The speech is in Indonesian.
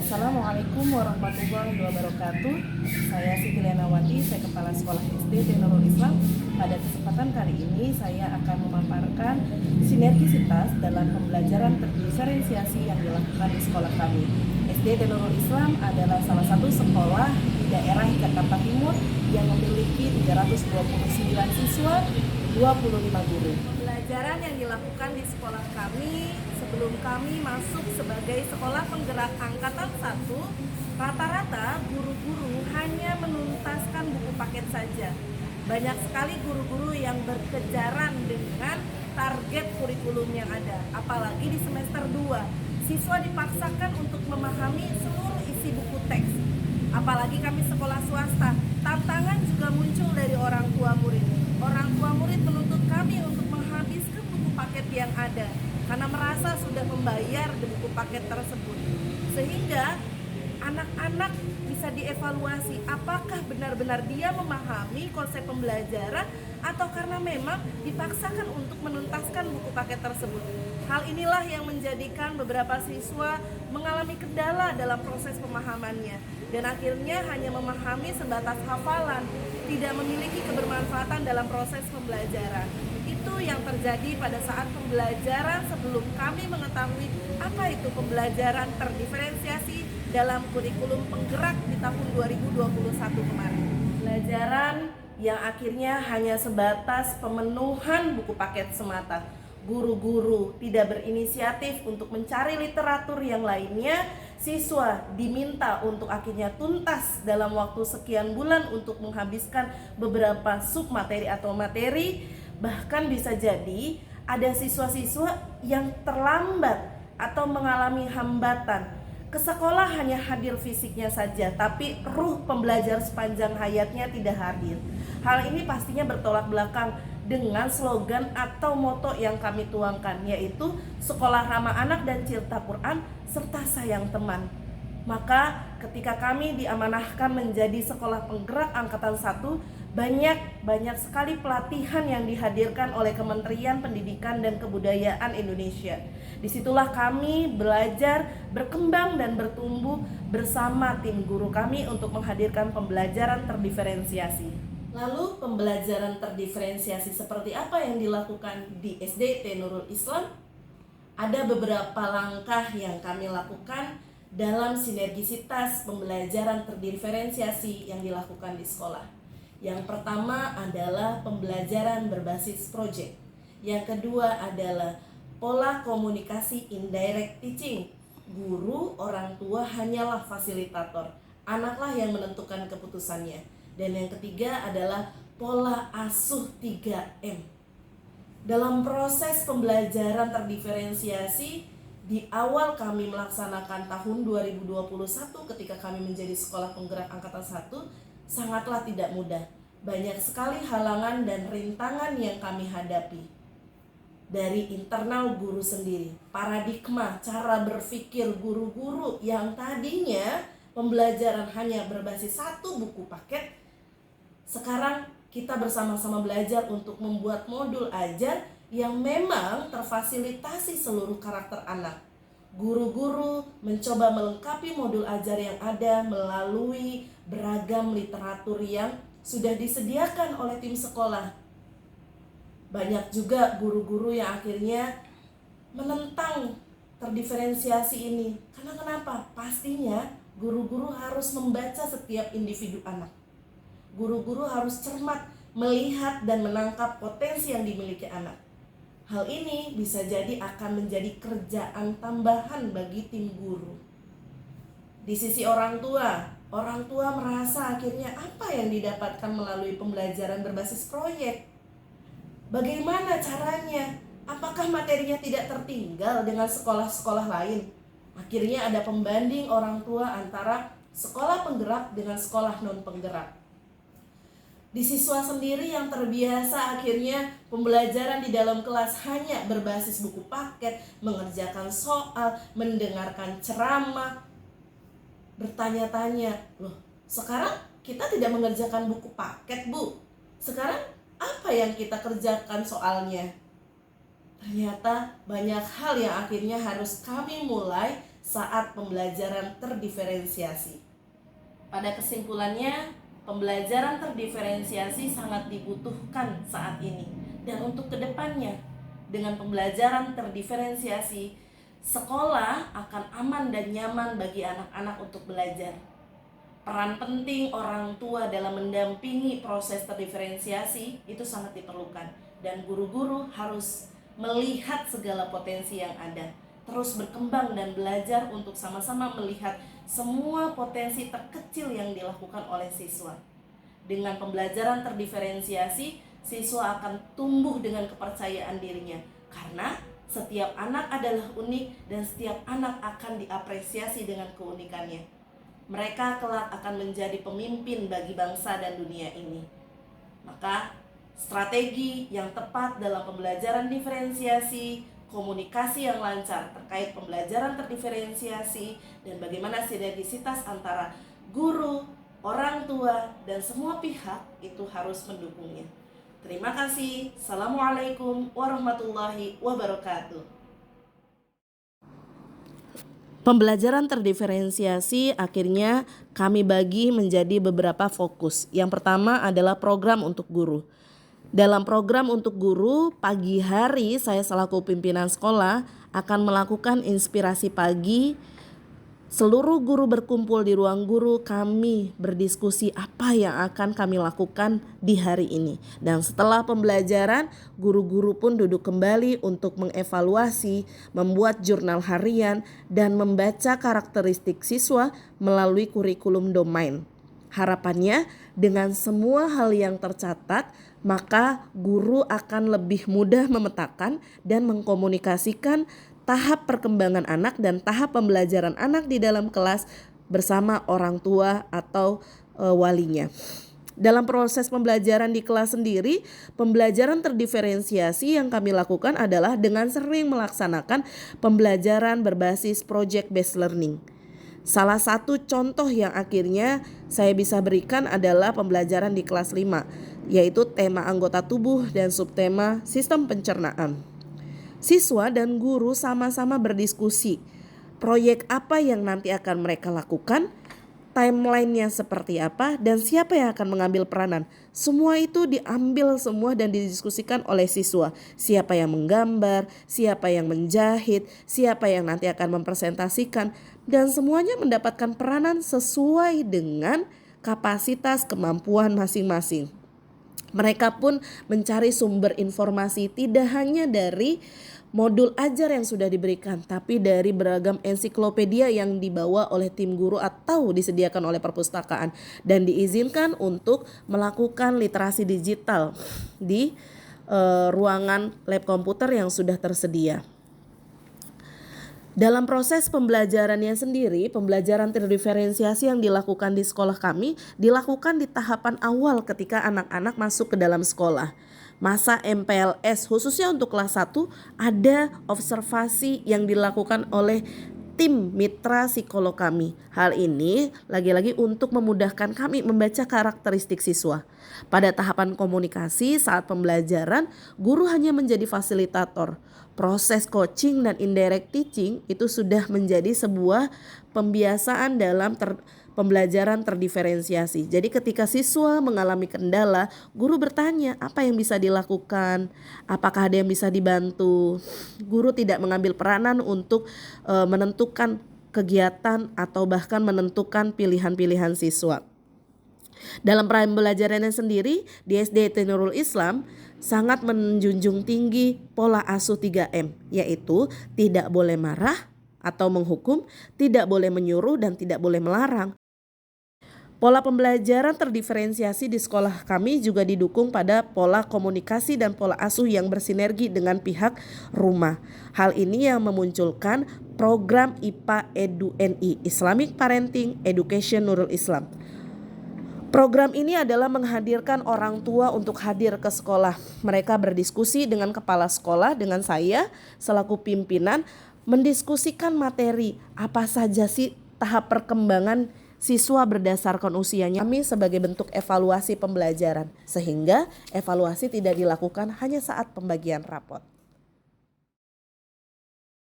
Assalamualaikum warahmatullahi wabarakatuh. Saya Siti Lenawati, saya Kepala Sekolah SD Nurul Islam. Pada kesempatan kali ini saya akan memaparkan sinergisitas dalam pembelajaran terdiferensiasi yang dilakukan di sekolah kami. SD Nurul Islam adalah salah satu sekolah di daerah Jakarta Timur yang memiliki 329 siswa, 25 guru. Pembelajaran yang dilakukan di sekolah kami sebelum kami masuk sebagai sekolah penggerak angkatan 1, rata-rata guru-guru hanya menuntaskan buku paket saja. Banyak sekali guru-guru yang berkejaran dengan target kurikulum yang ada. Apalagi di semester 2, siswa dipaksakan untuk memahami seluruh isi buku teks. Apalagi kami sekolah swasta, tantangan juga muncul dari orang tua murid. Orang tua murid menuntut kami untuk menghabiskan buku paket yang ada karena merasa sudah membayar di buku paket tersebut. Sehingga anak-anak bisa dievaluasi apakah benar-benar dia memahami konsep pembelajaran atau karena memang dipaksakan untuk menuntaskan buku paket tersebut. Hal inilah yang menjadikan beberapa siswa mengalami kendala dalam proses pemahamannya dan akhirnya hanya memahami sebatas hafalan, tidak memiliki kebermanfaatan dalam proses pembelajaran. Itu yang terjadi pada saat pembelajaran sebelum kami mengetahui apa itu pembelajaran terdiferensiasi dalam kurikulum penggerak di tahun 2021 kemarin. Pembelajaran yang akhirnya hanya sebatas pemenuhan buku paket semata. Guru-guru tidak berinisiatif untuk mencari literatur yang lainnya. Siswa diminta untuk akhirnya tuntas dalam waktu sekian bulan untuk menghabiskan beberapa submateri atau materi. Bahkan bisa jadi ada siswa-siswa yang terlambat atau mengalami hambatan. Ke sekolah hanya hadir fisiknya saja, tapi ruh pembelajar sepanjang hayatnya tidak hadir. Hal ini pastinya bertolak belakang dengan slogan atau moto yang kami tuangkan, yaitu sekolah ramah anak dan cinta Quran serta sayang teman. Maka ketika kami diamanahkan menjadi sekolah penggerak angkatan 1, banyak sekali pelatihan yang dihadirkan oleh Kementerian Pendidikan dan Kebudayaan Indonesia. Disitulah kami belajar, berkembang dan bertumbuh bersama tim guru kami untuk menghadirkan pembelajaran terdiferensiasi. Lalu pembelajaran terdiferensiasi seperti apa yang dilakukan di SD Nurul Islam? Ada beberapa langkah yang kami lakukan dalam sinergisitas pembelajaran terdiferensiasi yang dilakukan di sekolah. Yang pertama adalah pembelajaran berbasis proyek. Yang kedua adalah pola komunikasi indirect teaching. Guru, orang tua hanyalah fasilitator, anaklah yang menentukan keputusannya. Dan yang ketiga adalah pola asuh 3M. Dalam proses pembelajaran terdiferensiasi, di awal kami melaksanakan tahun 2021 ketika kami menjadi sekolah penggerak angkatan 1, sangatlah tidak mudah. Banyak sekali halangan dan rintangan yang kami hadapi. Dari internal guru sendiri, paradigma, cara berpikir guru-guru yang tadinya pembelajaran hanya berbasis satu buku paket, sekarang kita bersama-sama belajar untuk membuat modul ajar yang memang terfasilitasi seluruh karakter anak. Guru-guru mencoba melengkapi modul ajar yang ada melalui beragam literatur yang sudah disediakan oleh tim sekolah. Banyak juga guru-guru yang akhirnya menentang terdiferensiasi ini. Karena kenapa? Pastinya guru-guru harus membaca setiap individu anak. Guru-guru harus cermat melihat dan menangkap potensi yang dimiliki anak. Hal ini bisa jadi akan menjadi kerjaan tambahan bagi tim guru. Di sisi orang tua merasa akhirnya apa yang didapatkan melalui pembelajaran berbasis proyek? Bagaimana caranya? Apakah materinya tidak tertinggal dengan sekolah-sekolah lain? Akhirnya ada pembanding orang tua antara sekolah penggerak dengan sekolah non-penggerak. Di siswa sendiri yang terbiasa akhirnya pembelajaran di dalam kelas hanya berbasis buku paket, mengerjakan soal, mendengarkan ceramah, bertanya-tanya, loh sekarang kita tidak mengerjakan buku paket Bu, sekarang apa yang kita kerjakan soalnya? Ternyata banyak hal yang akhirnya harus kami mulai saat pembelajaran terdiferensiasi. Pada kesimpulannya, pembelajaran terdiferensiasi sangat dibutuhkan saat ini. Dan untuk kedepannya, dengan pembelajaran terdiferensiasi, sekolah akan aman dan nyaman bagi anak-anak untuk belajar. Peran penting orang tua dalam mendampingi proses terdiferensiasi itu sangat diperlukan. Dan guru-guru harus melihat segala potensi yang ada, terus berkembang dan belajar untuk sama-sama melihat semua potensi terkecil yang dilakukan oleh siswa. Dengan pembelajaran terdiferensiasi, siswa akan tumbuh dengan kepercayaan dirinya, karena setiap anak adalah unik dan setiap anak akan diapresiasi dengan keunikannya. Mereka kelak akan menjadi pemimpin bagi bangsa dan dunia ini. Maka strategi yang tepat dalam pembelajaran diferensiasi, komunikasi yang lancar terkait pembelajaran terdiferensiasi, dan bagaimana sinergisitas antara guru, orang tua, dan semua pihak itu harus mendukungnya. Terima kasih. Assalamualaikum warahmatullahi wabarakatuh. Pembelajaran terdiferensiasi akhirnya kami bagi menjadi beberapa fokus. Yang pertama adalah program untuk guru. Dalam program untuk guru, pagi hari saya selaku pimpinan sekolah akan melakukan inspirasi pagi. Seluruh guru berkumpul di ruang guru, kami berdiskusi apa yang akan kami lakukan di hari ini. Dan setelah pembelajaran, guru-guru pun duduk kembali untuk mengevaluasi, membuat jurnal harian, dan membaca karakteristik siswa melalui kurikulum domain. Harapannya dengan semua hal yang tercatat, maka guru akan lebih mudah memetakan dan mengkomunikasikan tahap perkembangan anak dan tahap pembelajaran anak di dalam kelas bersama orang tua atau walinya. Dalam proses pembelajaran di kelas sendiri, pembelajaran terdiferensiasi yang kami lakukan adalah dengan sering melaksanakan pembelajaran berbasis project based learning. Salah satu contoh yang akhirnya saya bisa berikan adalah pembelajaran di kelas 5, yaitu tema anggota tubuh dan subtema sistem pencernaan. Siswa dan guru sama-sama berdiskusi proyek apa yang nanti akan mereka lakukan, timelinenya seperti apa, dan siapa yang akan mengambil peranan. Semua itu diambil semua dan didiskusikan oleh siswa. Siapa yang menggambar, siapa yang menjahit, siapa yang nanti akan mempresentasikan, dan semuanya mendapatkan peranan sesuai dengan kapasitas kemampuan masing-masing. Mereka pun mencari sumber informasi tidak hanya dari modul ajar yang sudah diberikan, tapi dari beragam ensiklopedia yang dibawa oleh tim guru atau disediakan oleh perpustakaan, dan diizinkan untuk melakukan literasi digital di ruangan lab komputer yang sudah tersedia. Dalam proses pembelajarannya sendiri, pembelajaran terdiferensiasi yang dilakukan di sekolah kami dilakukan di tahapan awal ketika anak-anak masuk ke dalam sekolah. Masa MPLS khususnya untuk kelas 1 ada observasi yang dilakukan oleh tim mitra psikolog kami. Hal ini lagi-lagi untuk memudahkan kami membaca karakteristik siswa. Pada tahapan komunikasi saat pembelajaran, guru hanya menjadi fasilitator. Proses coaching dan indirect teaching itu sudah menjadi sebuah pembiasaan dalam pembelajaran terdiferensiasi. Jadi ketika siswa mengalami kendala, guru bertanya apa yang bisa dilakukan, apakah ada yang bisa dibantu. Guru tidak mengambil peranan untuk menentukan kegiatan atau bahkan menentukan pilihan-pilihan siswa. Dalam pembelajarannya sendiri di SD Nurul Islam sangat menjunjung tinggi pola asuh 3M, yaitu tidak boleh marah atau menghukum, tidak boleh menyuruh, dan tidak boleh melarang. Pola pembelajaran terdiferensiasi di sekolah kami juga didukung pada pola komunikasi dan pola asuh yang bersinergi dengan pihak rumah. Hal ini yang memunculkan program IPA Edu NI, Islamic Parenting Education Nurul Islam. Program ini adalah menghadirkan orang tua untuk hadir ke sekolah. Mereka berdiskusi dengan kepala sekolah, dengan saya selaku pimpinan, mendiskusikan materi apa saja sih tahap perkembangan siswa berdasarkan usianya. Kami sebagai bentuk evaluasi pembelajaran, sehingga evaluasi tidak dilakukan hanya saat pembagian rapot.